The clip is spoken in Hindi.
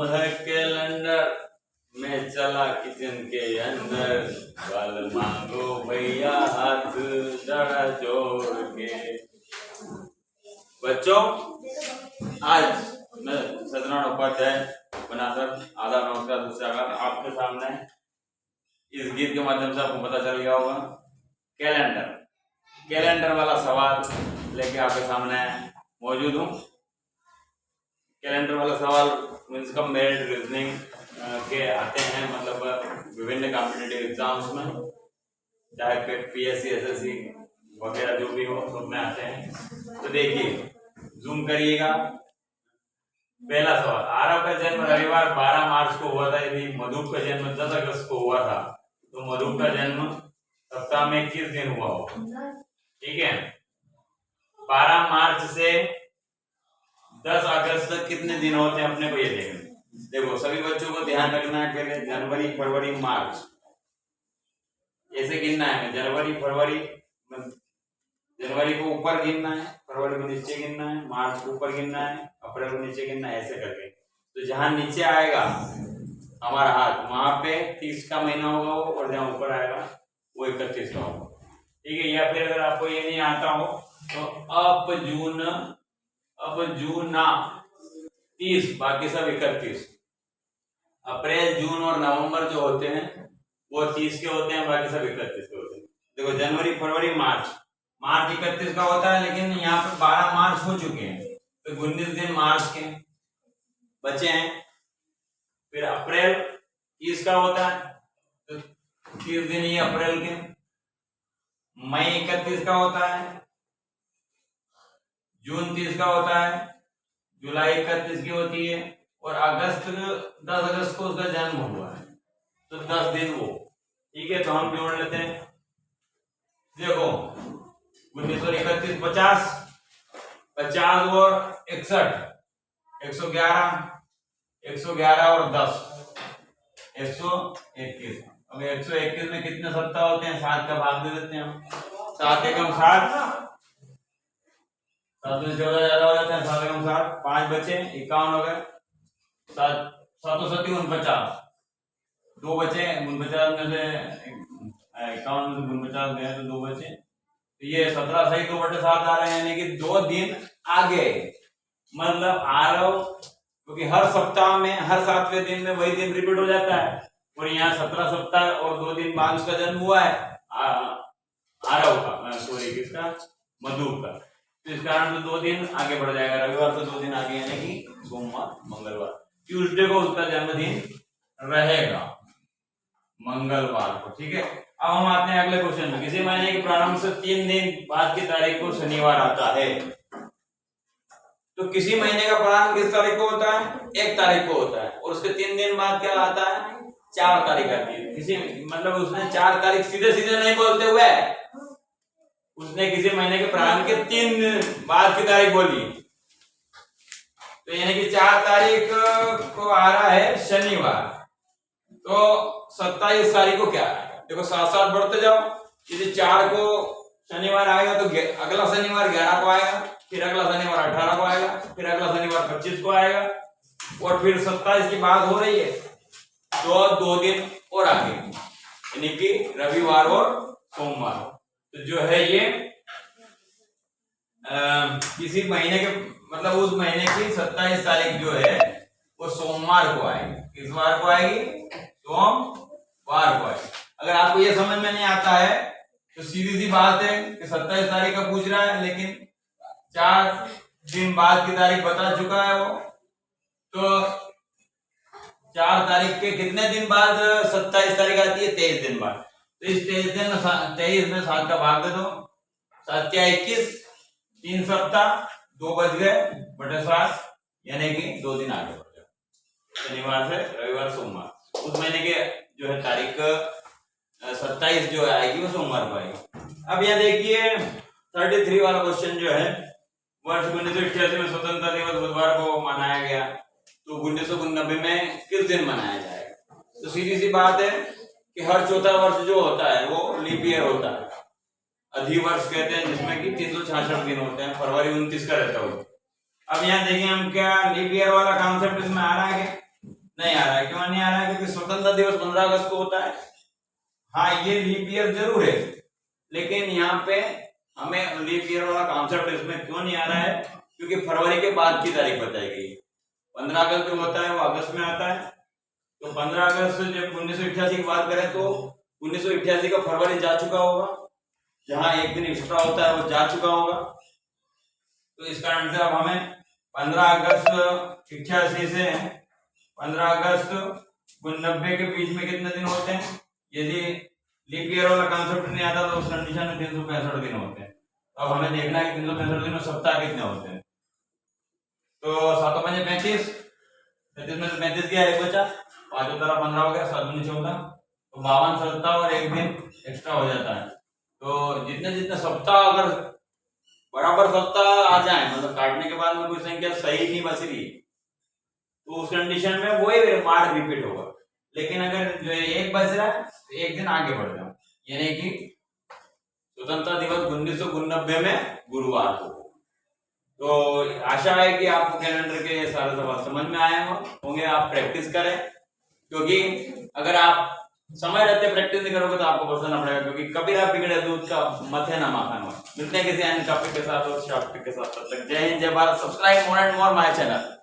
नाम है कैलेंडर, मैं चला किचन के अंदर, बाल मांगो भैया हाथ जरा जोड़ के। बच्चों, आज मैं सत्यनारायण उपाध्याय बनाकर आधा नमस्कार स्वागत आपके सामने इस गीत के माध्यम से आपको पता चल गया होगा। कैलेंडर वाला सवाल लेके आपके सामने मौजूद हूँ। कैलेंडर वाला सवाल मीन्स कम मेरिट रीजनिंग के आते हैं, मतलब विभिन्न कॉम्पिटिटिव एग्जाम्स में, चाहे पीएससी एसएससी वगैरह जो भी हो सब में आते हैं। तो देखिए, जूम करिएगा। पहला सवाल, आरव का जन्म रविवार 12 मार्च को हुआ था, यदि मधुप का जन्म 10 अगस्त को हुआ था तो मधुप का जन्म सप्ताह में किस दिन हुआ हो? ठीक है, 12 मार्च से 10 अगस्त तक कितने दिन होते हैं अपने को ये देखना। देखो, सभी बच्चों को ध्यान रखना है, जनवरी फरवरी मार्च ऐसे गिनना है। जनवरी को ऊपर गिनना है, फरवरी को नीचे गिनना है, मार्च को ऊपर गिनना है, अप्रैल को नीचे गिनना है, ऐसे करके। तो जहां नीचे आएगा हमारा हाथ वहां पे 30 का महीना होगा वो, और जहां ऊपर आएगा वो 31 का होगा। ठीक है, या फिर अगर आपको ये नहीं आता हो तो अब जून 30, बाकी सब 31। अप्रैल जून और नवंबर जो होते हैं वो 30 के होते हैं, बाकी सब 31 के होते हैं। देखो, जनवरी फरवरी मार्च 31 का होता है, लेकिन यहाँ पे 12 मार्च हो चुके हैं तो 19 दिन मार्च के बचे हैं। फिर अप्रैल 30 का होता है तो 30 दिन ये अप्रैल के। मई 31 का होता है, जून 30 का होता है, जुलाई 31 की होती है, और अगस्त 10 अगस्त को उसका जन्म हुआ है तो 10 दिन वो। ठीक है, तो हम जोड़ लेते हैं। देखो, 1931 50 और 61 111 और 10 121। अब 121 में कितने सप्ताह होते हैं? 7 का भाग दे देते हैं हम। 7 एकम 7, 7 में 14 ज्यादा हो जाते हैं, 7 एकम 7, 5 बचे, 51 हो गए। 7 7 49, 2 बचे, 49 में से 51 में से 49 गए तो 2 बचे, तो ये 17 सही 2/7 आ रहे हैं, यानी कि 2 दिन आगे। मतलब आरव, क्योंकि हर सप्ताह में हर 7वें दिन में वही दिन रिपीट हो जाता है, और यहाँ 17 सप्ताह और 2 दिन बाद उसका जन्म हुआ है आरव का, सॉरी किसका, मधुप का। तो इस कारण से 2 दिन आगे बढ़ जाएगा। रविवार से 2 दिन आगे, यानी कि सोमवार मंगलवार। ट्यूसडे को उसका जन्मदिन रहेगा, मंगलवार को। ठीक है, अब हम आते हैं अगले क्वेश्चन में। किसी महीने के प्रारंभ से 3 दिन बाद की तारीख को शनिवार आता है, तो किसी महीने का प्रारंभ किस तारीख को होता है? 1 तारीख को होता है, और उसके 3 दिन बाद क्या आता है? 4 तारीख आती है। किसी मतलब उसने 4 तारीख सीधे सीधे नहीं बोलते हुए, उसने किसी महीने के प्रारंभ के 3 दिन बाद की तारीख बोली, तो यानी कि 4 तारीख को आ रहा है शनिवार, तो 27 तारीख को क्या है? देखो, साथ साथ बढ़ते जाओ। यदि 4 को शनिवार आएगा तो अगला शनिवार 11 को आएगा, फिर अगला शनिवार 18 को आएगा, फिर अगला शनिवार 25 को आएगा, और फिर 27 की बात हो रही है तो 2 दिन और आगे, यानी कि रविवार और सोमवार। तो जो है ये किसी महीने के, मतलब उस महीने की 27 तारीख जो है वो सोमवार को आएगी। किस वार को आएगी? सोमवार को आएगी। अगर आपको ये समझ में नहीं आता है तो सीधी सी बात है कि 27 तारीख का पूछ रहा है, लेकिन 4 दिन बाद की तारीख बता चुका है वो, तो 4 तारीख के कितने दिन बाद 27 तारीख आती है? 23 दिन बाद। तो इस 23 में 7 का भाग दे दो, 7 क्या 21, 3 सप्ताह, 2 बज गए बटे 7, यानी कि 2 दिन आगे बढ़ जाए, शनिवार से रविवार सोमवार। उस महीने के जो है तारीख 27 जो आएगी वो सोमवार को आएगी। अब यहाँ देखिए 33 वाला क्वेश्चन जो है, वर्ष 1988 में स्वतंत्रता दिवस बुधवार को मनाया गया, तो 1990 में किस दिन मनाया जाएगा? तो सीधी सी बात है कि हर चौथा वर्ष जो होता है वो लीप ईयर होता है, अधिवर्ष कहते हैं, जिसमें कि 366 दिन होते हैं, फरवरी 29 का रहता है। अब यहाँ देखिए हम क्या लीप ईयर वाला कॉन्सेप्ट इसमें आ रहा है क्या? नहीं आ रहा है। क्यों नहीं आ रहा है? क्योंकि स्वतंत्रता दिवस 15 अगस्त को होता है। हाँ, ये लीप ईयर जरूर है, लेकिन यहाँ पे हमें लीप ईयर वाला कॉन्सेप्ट इसमें क्यों नहीं आ रहा है? क्योंकि फरवरी के बाद की तारीख बताई गई। 15 अगस्त जो होता है वो अगस्त में आता है, तो 15 अगस्त जब 1988 की बात करें तो 1988 का फरवरी जा चुका होगा, जहां एक दिन एक्स्ट्रा होता है वो जा चुका होगा। तो इसका आंसर अब हमें 15 अगस्त 88 से 15 अगस्त 90 के बीच में कितने दिन होते हैं? यदि लीप ईयर वाला कॉन्सेप्ट नहीं आता तो उस कंडीशन में 365 दिन होते हैं। अब हमें देखना है कि 365 दिन में सप्ताह कितने होते हैं। तो 7 5 35, 35 में से 35 गया, एक बचा, 5 तरह 15 हो गया, 7 दूनी 14, तो 52 सप्ताह और एक दिन एक्स्ट्रा हो जाता है। तो जितने जितने सप्ताह अगर बराबर सप्ताह आ जाए, मतलब काटने के बाद में कोई संख्या सही नहीं बच रही, तो उस कंडीशन में वही पार्ट रिपीट होगा। लेकिन अगर जो एक बच रहा है तो एक दिन आगे बढ़ जाओ, यानी कि स्वतंत्रता दिवस 1989 में गुरुवार को। तो आशा है कि आपको कैलेंडर के सारे सवाल समझ में आए होंगे। आप प्रैक्टिस करें, क्योंकि अगर आप समय रहते प्रैक्टिस नहीं करोगे तो आपको पसंद पड़ेगा, क्योंकि कभी ना बिगड़े दूध का मत है ना माखन हो। मिलते हैं किसी अन्य टॉपिक के साथ और टॉपिक के साथ। तब तक जय हिंद, जय Bharat. Subscribe more and more my channel.